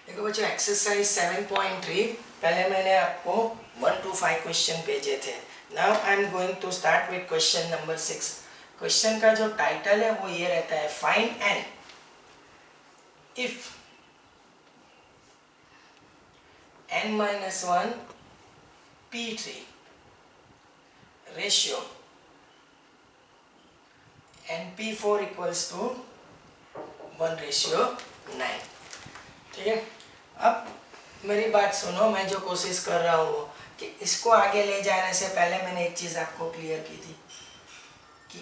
देखो बच्चों एक्सरसाइज 7.3 पहले मैंने आपको 1 to 5 क्वेश्चन भेजे थे। Now I am going to start with question number 6। Question का जो टाइटल है वो ये रहता है find N if n-1 p3 ratio np4 equals to 1:9। ठीक है, अब मेरी बात सुनो, मैं जो कोशिश कर रहा हूँ कि इसको आगे ले जाने से पहले मैंने एक चीज़ आपको क्लियर की थी कि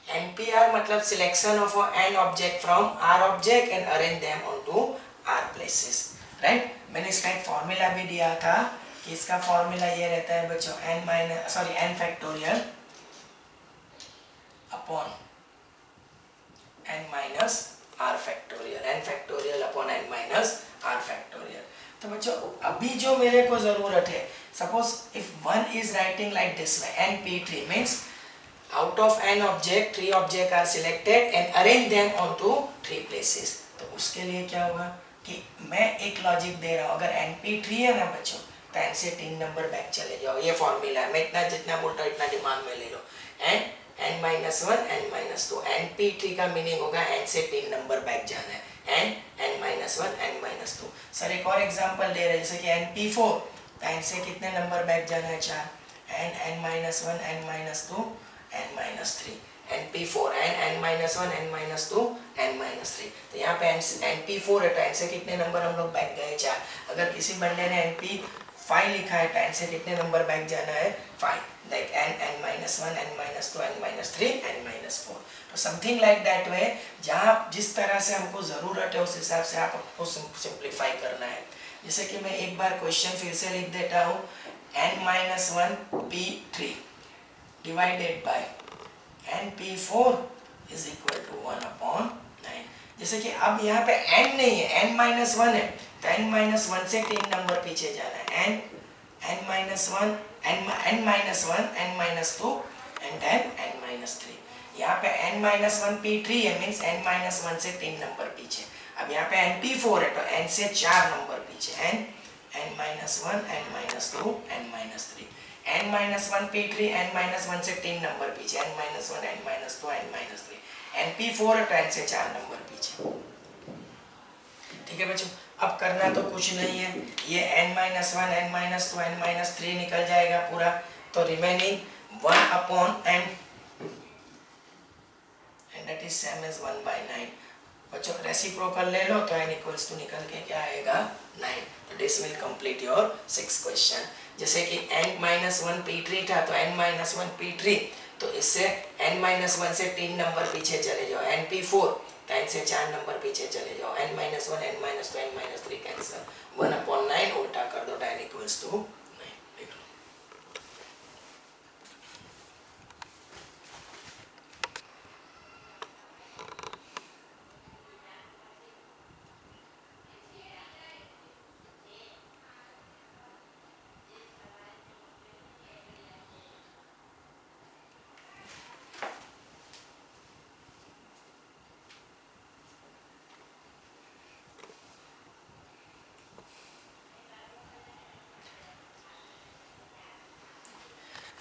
एनपीआर मतलब selection of N object from R object and arrange them onto R places, right. मैंने इसका एक फॉर्मूला भी दिया था कि इसका फॉर्मूला ये रहता है बच्चों n factorial upon n minus r factorial, n factorial upon n minus r factorial. तो बच्चों अभी जो मेरे को जरूरत है, suppose if one is writing like this way np3 means out of n object 3 object are selected and arrange them onto 3 places। तो उसके लिए क्या होगा कि मैं एक लॉजिक दे रहा हूँ, अगर np3 है ना बच्चों तो n से 3 नंबर बैक चले जाओ, ये फॉर्मूला है, मैं इतना जितना बोलता हूँ इतना दिमाग में ले लो। एंड n-1 n-2 np3 का मीनिंग होगा n से 3 नंबर बैक जाना है, n-1 n-2। सर एक और एग्जांपल दे रहे हैं जैसे कि np4 तो n से कितने नंबर बैक जाना है 4, n-1 n-2 n-3 np4 n-1 n-2 n-3। तो यहाँ पे np4 है तो n से कितने नंबर हम लोग बैक गए 4। अगर किसी बंदे ने np5 लिखा है तो n से कितने नंबर बैक जाना है 5, like n-1 n-2 n-3 n-4। तो समथिंग लाइक दैट वे, जहाँ जिस तरह से हमको ज़रूरत है उस हिसाब से आपको सिंप्लीफाई करना है। जैसे कि मैं एक बार क्वेश्चन फिर से लिख देता हूँ, n-1 p3 divided by np4 is equal to 1/9। जैसे कि अब यहाँ पे n नहीं है, n-1 है तो n-1 से 3 नंबर पीछे जाना है, n-1 n-2 and then n-3। यहाँ पे n-1 p3 है मीन्स n-1 से 3 नंबर पीछे। अब यहाँ पे np4 है तो n से 4 नंबर पीछे, n-1 n-2 n-3। n-1 p3 n-1 से 3 नंबर पीछे, n-1 n-2 n-3। np4 है तो n से 4 नंबर पीछे। ठीक है बच्चों, अब करना तो कुछ नहीं है, ये n-1 n-2 n-3 निकल जाएगा पूरा, तो remaining 1/n and that is same as 1/9। बच्चों रेसिप्रोकल ले लो तो n इक्वल्स टू निकल के क्या आएगा 9। तो this will complete your 6 question. जैसे कि n-1 p3 था तो n-1 p3 तो इससे n-1 से 3 नंबर पीछे चले जाओ, np4 तो n से 4 नंबर पीछे चले जाओ, n-1 n-2 n-3 कैंसिल, 1/9 उल्टा कर दो, tan इक्वल्स टू 9।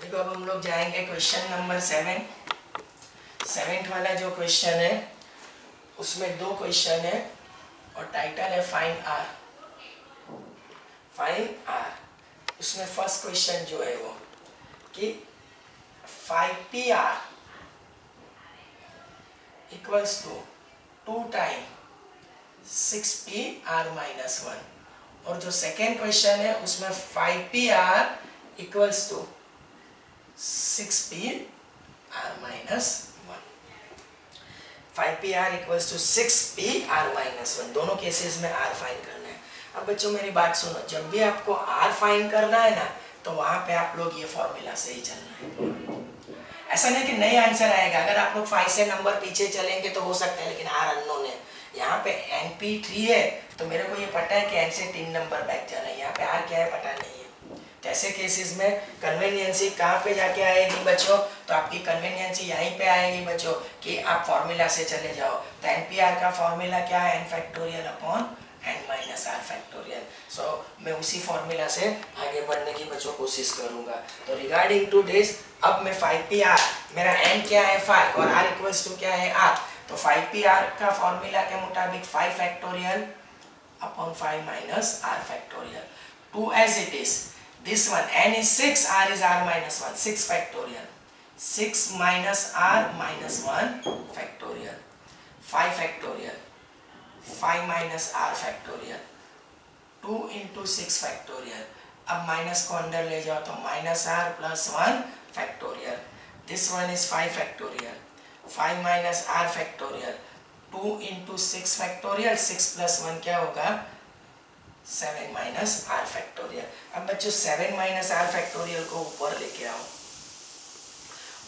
देखो अब हम लोग जाएंगे क्वेश्चन नंबर 7 वाला जो क्वेश्चन है उसमें 2 क्वेश्चन है और टाइटल है फाइंड आर। उसमें फर्स्ट क्वेश्चन जो है वो कि 5pr equals to 2 time 6pr-1, और जो सेकेंड क्वेश्चन है उसमें 5pr equals to 6pr-1। 5pr equals to 6pr-1, दोनों केसेस में r फाइंड करना है। अब बच्चों मेरी बात सुनो, जब भी आपको r फाइंड करना है ना तो वहां पे आप लोग ये फॉर्मूला से ही चलना है। ऐसा नहीं कि नया आंसर आएगा, अगर आप लोग 5 से नंबर पीछे चलेंगे तो हो सकता है, लेकिन r अननोन है। यहाँ पे np3 है तो मेरे को ये पता है कि n से 3 नंबर बैक जाना है, यहाँ पे r क्या है पता नहीं है। तो ऐसे केसेस में कन्वीनियंसी कहाँ पे जाके आएगी बच्चों, तो आपकी कन्वीनियंसी यहीं पे आएगी बच्चों कि आप फॉर्मूला से चले जाओ। तो NPR का फॉर्मूला क्या है, n factorial upon n minus r factorial. So मैं उसी फॉर्मूला से आगे बढ़ने की बच्चों कोशिश करूंगा। तो रिगार्डिंग टू दिस अब मैं 5pr, मेरा n क्या है 5 और r इक्वल्स टू क्या है r, तो 5pr का फॉर्मूला के मुताबिक 5 factorial upon 5 minus r factorial, 2 as it is, this one n is 6, r is r minus 1, 6 factorial, 6 minus r minus 1 factorial, 5 factorial, 5 minus r factorial, 2 into 6 factorial, अब minus को अंदर ले जाओ तो minus r plus 1 factorial, this one is 5 factorial, 5 minus r factorial, 2 into 6 factorial, 6 plus 1 क्या होगा 7 minus r factorial। अब बच्चों 7 minus r factorial को ऊपर लेके आओ,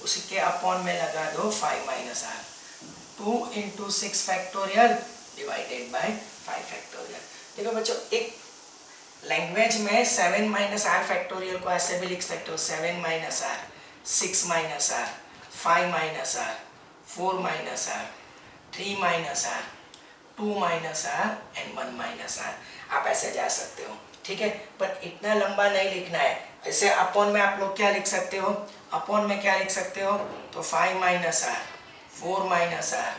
उसके अपॉन में लगा दो 5 minus r, 2 into 6 factorial divided by 5 factorial। देखो बच्चों एक लैंग्वेज में 7 minus r factorial को ऐसे भी लिख सकते हो 7 minus r, 6 minus r, 5 minus r, 4 minus r, 3 minus r, 2 minus r and 1 minus r, आप ऐसे जा सकते हो, ठीक है। पर इतना लंबा नहीं लिखना है। ऐसे अपॉन में आप लोग क्या लिख सकते हो, अपॉन में क्या लिख सकते हो, तो 5 minus r, 4 minus r,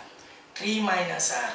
3 minus r,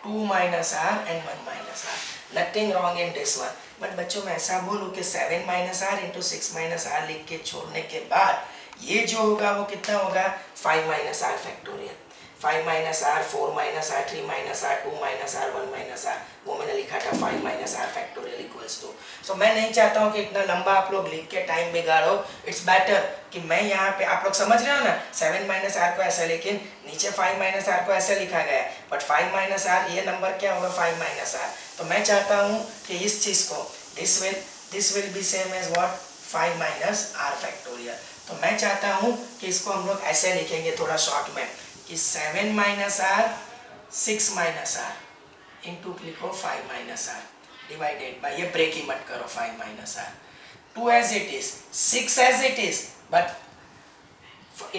2 minus r and 1 minus r, nothing wrong in this one। But बच्चों मैं ऐसा बोलूँ कि 7 minus r into 6 minus r लिख के छोड़ने के बाद ये जो होगा वो कितना होगा 5 minus r factorial, 5 minus r, 4 minus r, 3 minus r, 2 minus r, 1 minus r, वो मैंने लिखा था 5 minus r factorial equals to. So मैं नहीं चाहता हूँ कि इतना लंबा आप लोग लिख के टाइम बिगाड़ो। इट्स बेटर कि मैं यहाँ पे, आप लोग समझ रहे हो ना, 7 minus r को ऐसा, लेकिन नीचे 5 minus r को ऐसे लिखा गया है, बट 5 minus r ये नंबर क्या होगा 5 minus r। तो मैं चाहता हूँ कि इस चीज़ को this will be same as what 5 minus r factorial. तो मैं चाहता हूँ कि इसको हम लोग ऐसे लिखेंगे थोड़ा शॉर्ट में कि 7 minus r, 6 minus r into लिखो 5 minus r डिवाइडेड बाय, ये ब्रेक ही मत करो, 5 minus r, 2 as it is, 6 as it is, but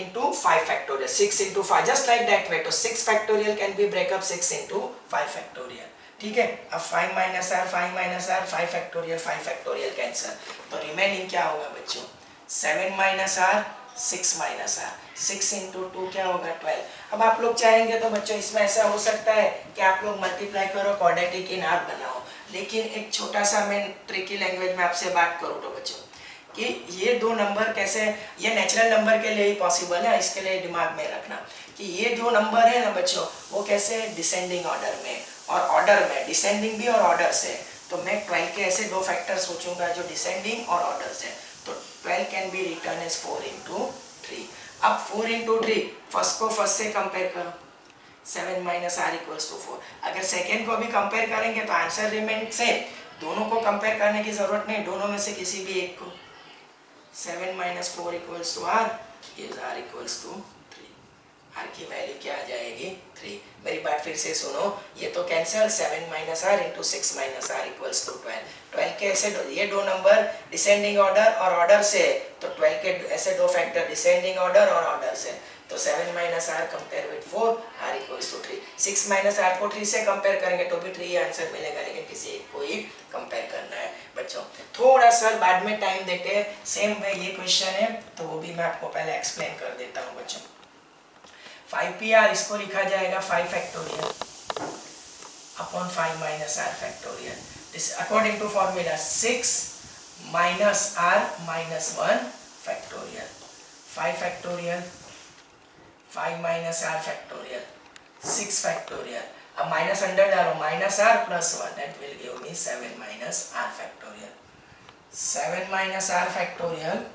into 5 factorial, 6 into 5, just like that way। तो 6 factorial can be break up 6 into 5 factorial, ठीक है। अब 5 minus r, 5 minus r, 5 factorial cancel, तो remaining क्या होगा बच्चों 7 minus r, 6 minus r, 6 into 2 क्या होगा 12। अब आप लोग चाहेंगे तो बच्चों इसमें ऐसा हो सकता है कि आप लोग मल्टीप्लाई करो, क्वाड्रेटिक इन r बनाओ, लेकिन एक छोटा सा मैं ट्रिकी लैंग्वेज में आपसे बात करूँ तो बच्चों कि ये दो नंबर कैसे, ये नेचुरल नंबर के लिए ही पॉसिबल है, इसके लिए दिमाग में रखना कि ये जो नंबर है ना बच्चों वो कैसे डिसेंडिंग ऑर्डर में और ऑर्डर में, डिसेंडिंग भी और ऑर्डर से। तो मैं 12 के ऐसे दो फैक्टर सोचूंगा जो डिसेंडिंग और ऑर्डर से, तो 12 can be written as 4 into 3। अब 4 into 3 फर्स्ट को फर्स्ट से कंपेयर करो, 7 minus r equals to 4। अगर सेकेंड को भी कंपेयर करेंगे तो आंसर रिमेन सेम, दोनों को कंपेयर करने की जरूरत नहीं, दोनों में से किसी भी एक को। 7 minus 4 equals to r is r equals to 3, r की वैल्यू क्या आ जाएगी 3। मेरी बात फिर से सुनो, ये तो cancel, 7 minus r into 6 minus r equals to 12। 12 के ऐसे ये दो नंबर डिसेंडिंग ऑर्डर और ऑर्डर से, तो 12 के ऐसे दो फैक्टर डिसेंडिंग ऑर्डर और ऑर्डर से, तो 7 minus r compare with 4, r equals to 3। 6 minus r को 3 से कंपेयर करेंगे तो भी 3 आंसर मिलेगा, लेकिन किसी एक को ही कंपेयर करना है बच्चों। थोड़ा सा बाद में टाइम देते हैं, सेम वे ये क्वेश्चन है तो वो भी मैं आपको पहले एक्सप्लेन कर देता हूँ बच्चों। 5pr इसको लिखा जाएगा 5 factorial upon 5 minus r factorial, this according to formula 6 minus r minus 1 factorial, 5 factorial, 5 minus r factorial, 6 factorial। अब माइनस अंडर डालो, minus r plus 1, that will give me 7 minus r factorial, 7 minus r factorial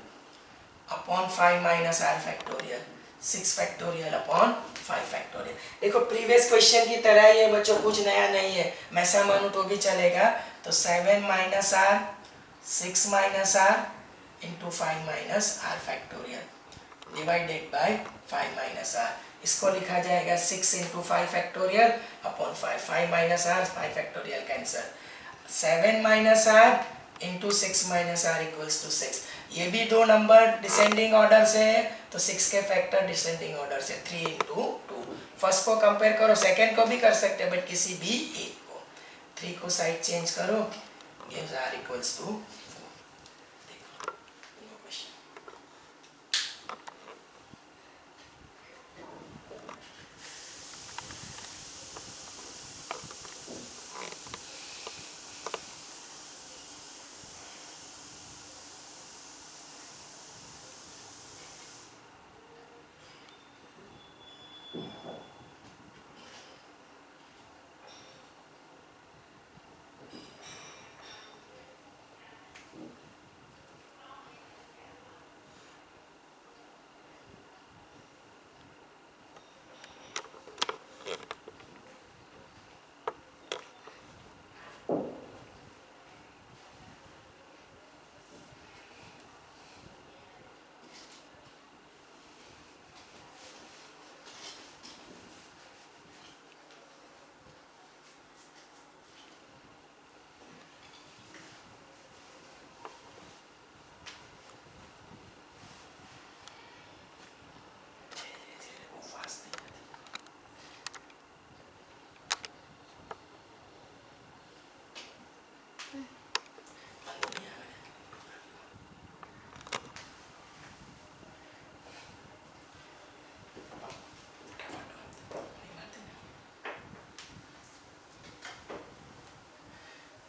upon 5 minus r factorial, 6 factorial upon 5 factorial। देखो previous question की तरह ये बच्चों कुछ नया नहीं है, मैं ऐसा मानूं तो भी चलेगा। तो 7 minus r, 6 minus r into 5 minus r factorial divided by 5 minus r, इसको लिखा जाएगा 6 into 5 factorial upon 5, 5 minus r, 5 factorial cancel, 7 minus r into 6 minus r equals to 6। ये भी दो नंबर डिसेंडिंग ऑर्डर से है तो 6 के फैक्टर डिसेंडिंग ऑर्डर से 3 इंटू 2। फर्स्ट को कंपेयर करो, सेकेंड को भी कर सकते हैं बट किसी भी एक को। 3 को साइड चेंज करो, गिव्स आर इक्वल्स टू 4।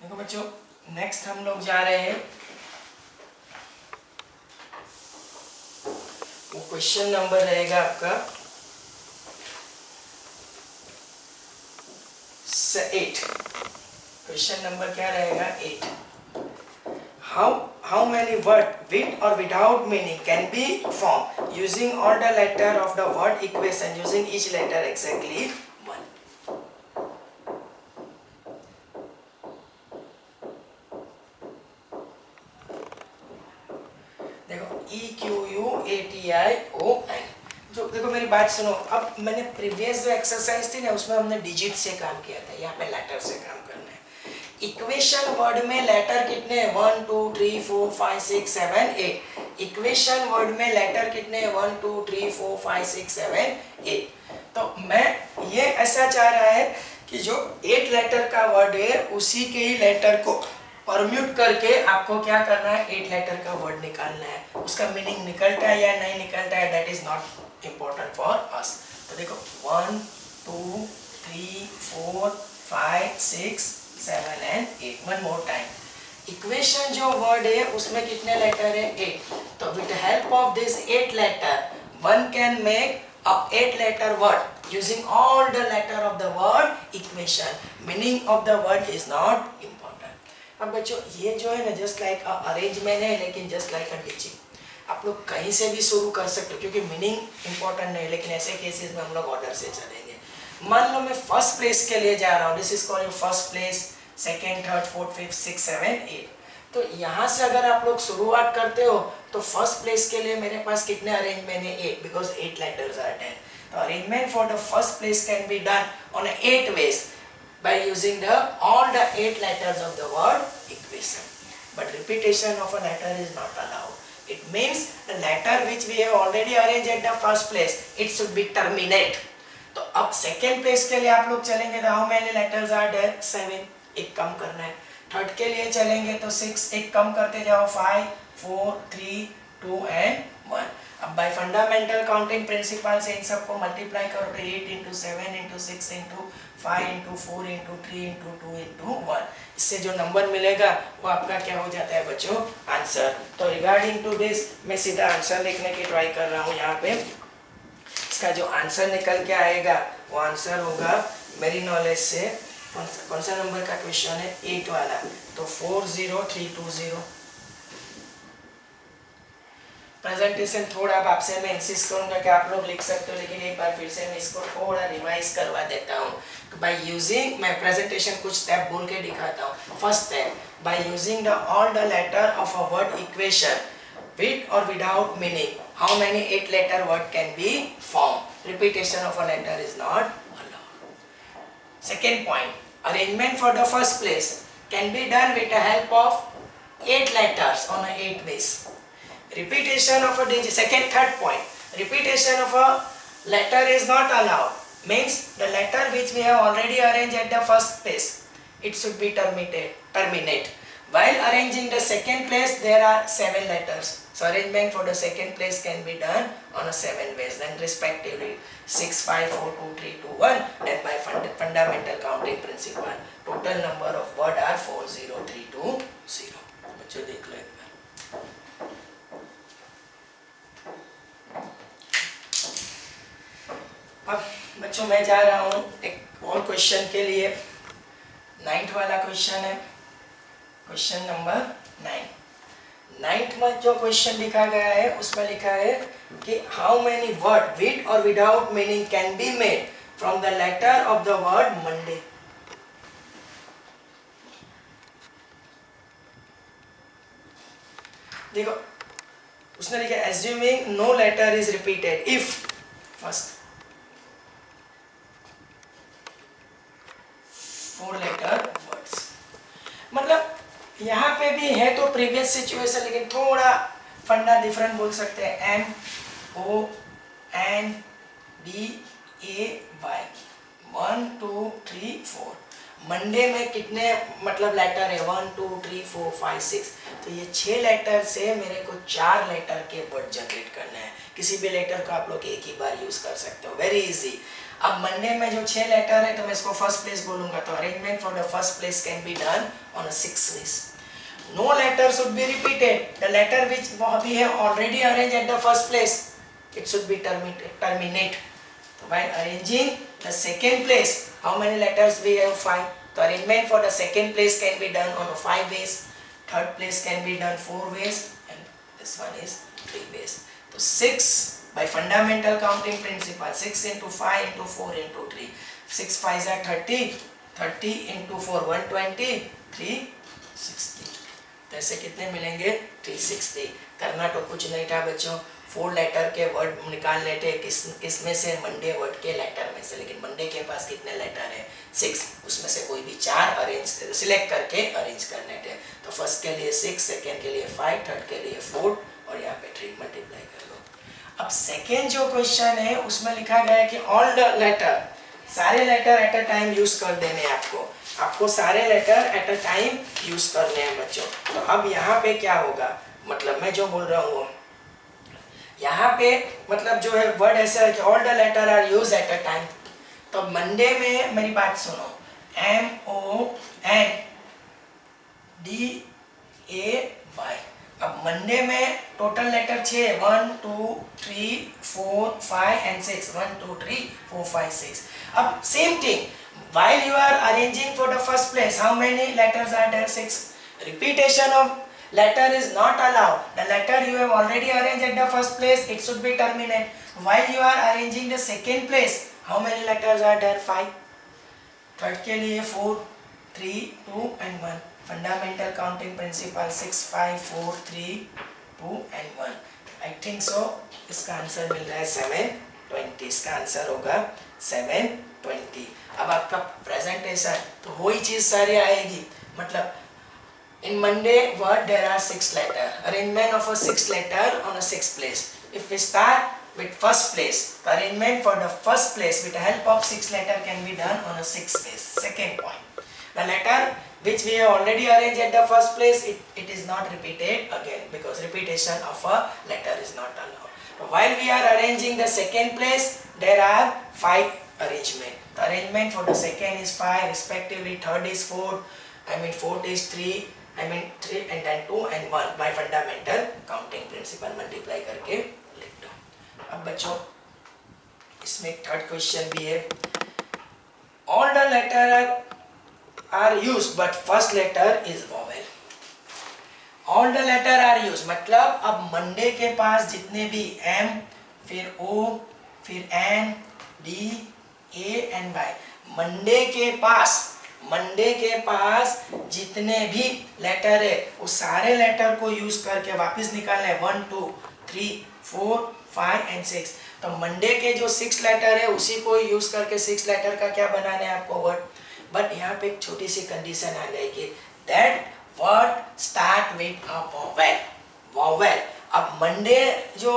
देखो बच्चों, नेक्स्ट हम लोग जा रहे हैं वो क्वेश्चन नंबर रहेगा आपका 8। क्वेश्चन नंबर क्या रहेगा 8। how many word with or without meaning can be formed using all the letter of the word equation using each letter exactly 1। देखो EQUATION। जो देखो मेरी बात सुनो, अब मैंने प्रीवियस जो एक्सरसाइज थी ना उसमें हमने डिजिट से काम किया था, यहाँ पे लेटर से काम करना है। इक्वेशन वर्ड में लेटर कितने हैं 1 2 3 4 5 6 7 8। इक्वेशन वर्ड में लेटर कितने हैं 1 2 3 4 5 6 7 8। तो मैं ये ऐसा चाह रहा है कि जो 8 लेटर का वर्ड है उसी के ही लेटर को परम्यूट करके आपको क्या करना है 8 लेटर का वर्ड निकालना है। उसका मीनिंग निकलता है या नहीं निकलता है that is not important for us. तो देखो 1 2 3 4 5 6 7 and 8। One more time, equation जो वर्ड है उसमें कितने लेटर है 8। तो with help of this 8 letter one can make a 8 letter word using all the letter of the word equation। meaning of the word is not important। अब बच्चों ये जो है ना जस्ट लाइक अरेंजमेंट है, लेकिन जस्ट लाइक अ teaching आप लोग कहीं से भी शुरू कर सकते हो क्योंकि मीनिंग इंपॉर्टेंट नहीं, लेकिन ऐसे केसेस में हम लोग ऑर्डर से चलेंगे। मान लो मैं फर्स्ट प्लेस के लिए जा रहा हूँ, this is called first place, second third fourth fifth six seven eight. तो यहाँ से अगर आप लोग शुरुआत करते हो तो फर्स्ट प्लेस के लिए मेरे पास कितने अरेंजमेंट है 8 बिकॉज 8 लेटर्स आर 10। तो arrangement for the first place can be done on 8 ways by using the all the 8 letters of the word equation, but repetition of a letter is not allowed। it means the letter which we have already arranged at the first place it should be terminate। तो अब second place के लिए आप लोग चलेंगे तो how many letters are there 7, एक कम करना है। थर्ड के लिए चलेंगे तो 6, एक कम करते जाओ 5 4 3 2 and 1। अब बाय फंडामेंटल काउंटिंग प्रिंसिपल से इन सबको मल्टीप्लाई करो तो 8 into 7 into 6 into 5 into 4 into 3 into 2 into 1। इससे जो नंबर मिलेगा वो आपका क्या हो जाता है बच्चों आंसर। तो रिगार्डिंग टू दिस मैं सीधा आंसर लिखने की ट्राई कर रहा हूँ यहाँ पे। इसका जो आंसर निकल के आएगा वो आंसर होगा मेरी नॉलेज से कौन सा नंबर का क्वेश्चन है 8 वाला, तो 40320। प्रेजेंटेशन थोड़ा अब आपसे मैं इंसिस्ट करूंगा कि आप लोग लिख सकते हो, लेकिन एक बार फिर से मैं इसको थोड़ा रिवाइज करवा देता हूँ। बाय यूजिंग मैं प्रेजेंटेशन कुछ स्टेप बोल के दिखाता हूँ। First step, by using the all the letter of a word equation with or without meaning how many 8 letter word can be formed। repetition of a letter is not allowed। second point, arrangement for the first place can be done with the help of 8 letters on a 8 base. Repetition of a digit, third point, repetition of a letter is not allowed. Means the letter which we have already arranged at the first place, it should be terminate. While arranging the second place, there are 7 letters. So arrangement for the second place can be done on a 7 ways. Then respectively 6, 5, 4, 2, 3, 2, 1. And by fundamental counting principle, total number of word are 4, 0, 3, 2, 0. बच्चों देख लो एक बार. अब बच्चों मैं जा रहा हूँ एक और क्वेश्चन के लिए. 9th वाला क्वेश्चन है, क्वेश्चन नंबर 9. 9th में जो क्वेश्चन लिखा गया है उसमें लिखा है कि हाउ मेनी वर्ड विद और without meaning can be made from the letter of the word Monday. देखो उसने लिखा assuming no letter is repeated if first 4 letter words. मतलब यहाँ पे भी है तो प्रीवियस सिचुएशन, लेकिन थोड़ा फंडा डिफरेंट बोल सकते हैं. MONDAY 1 2 3 4. मंडे में कितने मतलब लेटर है? 1 2 3 4 5 6. तो ये 6 लेटर से मेरे को 4 लेटर के वर्ड जनरेट करना है. किसी भी लेटर को आप लोग एक ही बार यूज कर सकते हो, वेरी इजी. अब मंडे में जो 6 लेटर है तो मैं इसको फर्स्ट प्लेस बोलूंगा. तो arrangement for the first place can be done on a 6 ways. No letter should be repeated. The letter which भी है already arrange at the first place, it should be terminate. तो while arranging the second place, how many letters we have? 5. So arrangement for the second place can be done on 5 ways. Third place can be done 4 ways, and this one is 3 ways. So 6 by fundamental counting principle, 6 into 5 into 4 into 3. 6 5s are 30. 30 into 4 120. 360. तो ऐसे कितने मिलेंगे? 360. करना तो कुछ नहीं था बच्चों, 4 लेटर के वर्ड निकालने थे. किसमें से? मंडे वर्ड के लेटर में से. लेकिन मंडे के पास कितने लेटर है? 6. उसमें से कोई भी 4 अरेंज सिलेक्ट करके अरेंज करने थे. तो फर्स्ट के लिए 6, सेकेंड के लिए 5, थर्ड के लिए 4 और यहाँ पे 3 मल्टीप्लाई कर लो. अब सेकेंड जो क्वेश्चन है उसमें लिखा गया है कि ऑल द लेटर, सारे letter at a time use कर देने. आपको सारे letter at a time use करने हैं बच्चों. तो अब यहाँ पे क्या होगा? मतलब मैं जो बोल रहा हूँ यहाँ पे मतलब जो है वर्ड ऐसा है कि all the letter are use at a time. तो मंडे में मेरी बात सुनो, MONDAY. अब मंडे में टोटल लेटर 6 है, 1 2 3 4 5 and 6. 1 2 3 4 5 6. अब same thing, while you are arranging for the first place, how many letters are there? 6. Repetition of letter is not allowed. The letter you have already arranged at the first place, it should be terminate. While you are arranging the second place, how many letters are there? 5. Third के लिए 4 3 2 and 1. Fundamental counting principle 6 5 4 3 2 and 1. I think so इसका answer मिल रहा है 720. इसका answer होगा 720. अब आपका presentation तो वही चीज सारी आएगी. मतलब in Monday word there are 6 letter, arrangement of a 6 letter on a 6th place. If we start with first place, the arrangement for the first place with the help of 6 letter can be done on a 6th place. Second point, the letter which we have already arranged at the first place, it is not repeated again because repetition of a letter is not allowed. While we are arranging the second place, there are 5 arrangement. The arrangement for the second is 5, respectively third is 4, fourth is 3, 3 and then 2 and 1 by fundamental counting principle multiply करके लिख दो. अब बच्चों इसमें third question भी है. All the letter are used but first letter is vowel. All the letter are used मतलब अब मंडे के पास जितने भी M फिर O फिर N D A and Y, Monday के पास जितने भी लेटर है उस सारे लेटर को यूज करके वापस निकालना है 1 2 3 4 5 and 6. तो मंडे के जो 6 लेटर है उसी को यूज करके 6 लेटर का क्या बनाना है आपको वर्ड. बट यहाँ पे एक छोटी सी कंडीशन आ जाएगी, that word start with a vowel. Vowel. अब मंडे जो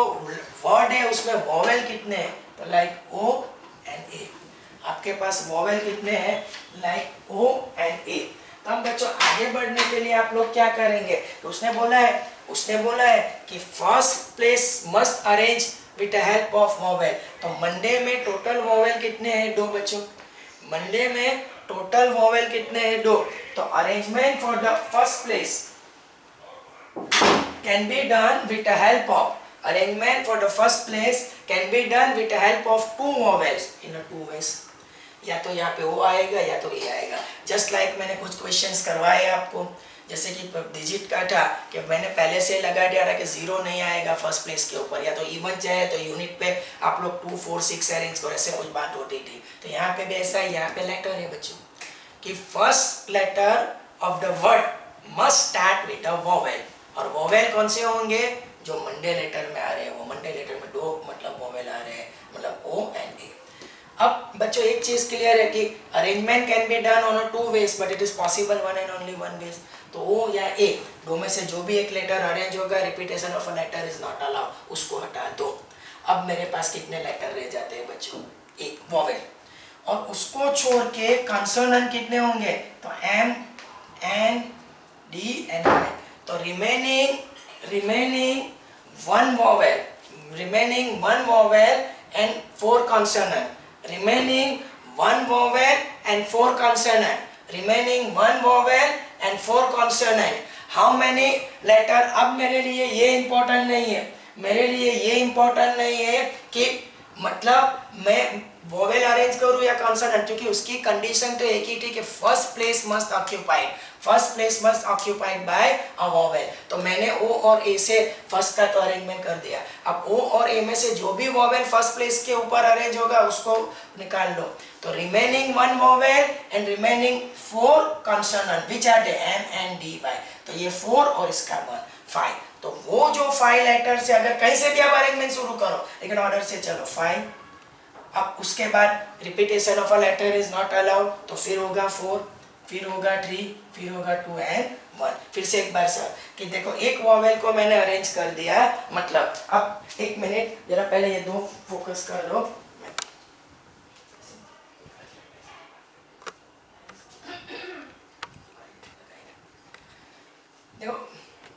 वर्ड है उसमें वॉवेल कितने हैं? तो लाइक ओ एंड ए. आपके पास वॉवेल कितने हैं? लाइक ओ एंड ए. तो हम बच्चों आगे बढ़ने के लिए आप लोग क्या करेंगे? तो उसने बोला है कि first place must arrange with the help of vowel. तो मंडे में टोटल वॉवेल कितने हैं? 2 बच्चों. मंडे में टोटल वॉवेल कितने हैं? 2. तो arrangement for the first place can be done with the help of arrangement for the first place can be done with the help of 2 vowels in a 2 ways. या तो यहाँ पे ओ आएगा या तो ए आएगा. जस्ट लाइक मैंने कुछ क्वेश्चंस करवाए आपको, जैसे कि डिजिट का था कि मैंने पहले से लगा दिया था कि 0 नहीं आएगा फर्स्ट प्लेस के ऊपर, या तो इवन जाए तो यूनिट पे आप लोग 2, 4, 6 अरेंज करो, ऐसे कुछ बात होती थी. तो यहाँ पे भी ऐसा, यहाँ पे लेटर है बच्चों कि first letter of the word must start with a vowel. और वॉवेल कौन से होंगे? जो मंडे लेटर में आ रहे हैं. वो मंडे लेटर में 2 मतलब वॉवेल आ रहे हैं, मतलब ओ एंड ए. अब बच्चों एक चीज क्लियर है कि arrangement can be done on 2 ways but it is possible one and only one ways. तो ओ या ए दो में से जो भी एक लेटर अरेंज होगा, repetition of a letter is not allowed, उसको हटा दो. अब मेरे पास कितने लेटर रह जाते हैं बच्चों? एक वॉवेल. और उसको छोड़ के कंसोनेंट कितने होंगे? तो M, N, D and I. तो remaining one vowel and 4 consonant. Remaining one vowel and 4 consonant. Remaining one vowel and 4 consonant. How many letter? अब मेरे लिए ये important नहीं है. मेरे लिए ये important नहीं है कि मतलब मैं वोवेल अरेंज करूं या कॉन्सोनेंट, क्योंकि उसकी कंडीशन तो एक ही थी कि first place must occupied by a vowel. तो मैंने ओ और ए से फर्स्ट का तो अरेंजमेंट कर दिया. अब ओ और ए में से जो भी वोवेल फर्स्ट प्लेस के ऊपर अरेंज होगा उसको निकाल लो. तो remaining 1 vowel and remaining 4 consonant which are the M N D Y. तो ये 4 और इसका 1, 5. तो वो जो 5 लेटर से अगर कहीं से भी आप अरेंजमेंट शुरू करो, लेकिन ऑर्डर से चलो 5. अब उसके बाद repetition of a letter is not allowed. तो फिर होगा 4, फिर होगा 3, फिर होगा 2 एंड 1. फिर से एक बार सर कि देखो एक वॉवेल को मैंने अरेंज कर दिया, मतलब अब एक मिनट जरा पहले ये 2 फोकस कर लो. देखो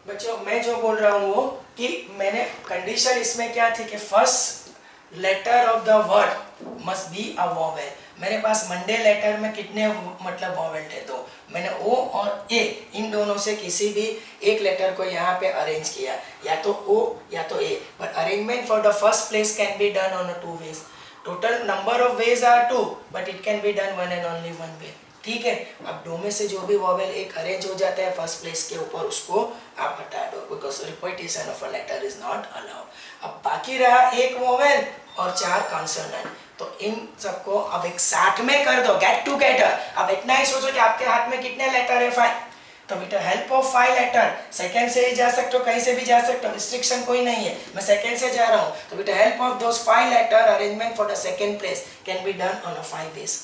बच्चों मैं जो बोल रहा हूँ वो कि मैंने कंडीशन इसमें क्या थी कि first letter of the word must be a vowel. मेरे पास मंडे लेटर में कितने मतलब वॉवेल थे? 2. मैंने ओ और ए इन दोनों से किसी भी एक लेटर को यहाँ पे अरेंज किया, या तो ओ या तो A. But arrangement for the first place can be done on 2 ways. Total number of ways are 2 but it can be done one and only one way. ठीक है. अब 2 में से जो भी वॉवेल एक अरेंज हो जाता है फर्स्ट प्लेस के ऊपर, उसको आप हटा दो, because repetition of a letter is not allowed. अब बाकी रहा एक वॉवेल और 4 कॉन्सोनेंट. तो इन सबको अब एक साथ में कर दो, गेट टुगेदर. अब इतना ही सोचो कि आपके हाथ में कितने लेटर है? 5. तो with the help of 5 letter second से ही जा सकते हो, कहीं से भी जा सकते हो, रिस्ट्रिक्शन कोई नहीं है. मैं सेकंड से जा रहा हूँ, तो with the help of those 5 letter arrangement for the second place can be done on a 5 base.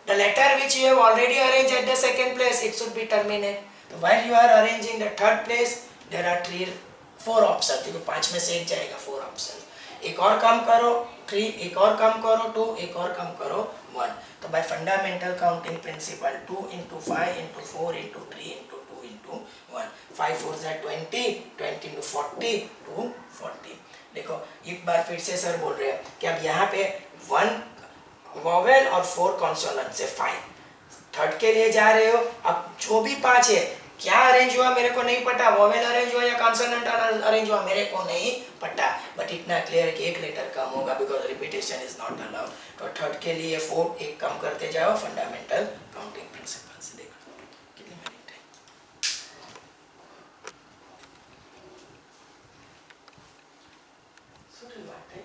The letter which you have already arranged at the second place, it should be terminated. So while you are arranging the third place, there are 4 options. देखो 5 में से एक जाएगा, 4 options. एक और कम करो 3, एक और कम करो 2, एक और कम करो 1. तो by fundamental counting principle 2 into 5 into 4 into 3 into 2 into 1. 5 4 are 20, 20 into 40 to 40. देखो एक बार फिर से सर बोल रहे हैं कि अब यहाँ पे 1 वॉवेल और 4 कॉन्सोनेंट से 5. थर्ड के लिए जा रहे हो. अब जो भी 5 है क्या अरेंज हुआ मेरे को नहीं पता, वॉवेल अरेंज हुआ या कॉन्सोनेंट अरेंज हुआ मेरे को नहीं पता, बट इतना क्लियर है कि एक लेटर कम होगा because repetition is not allowed. तो थर्ड के लिए 4 एक कम करते जाओ फंडामेंटल काउंटिंग प्रिंसिपल से. देखो कितने मिनट है? छोटी बात है.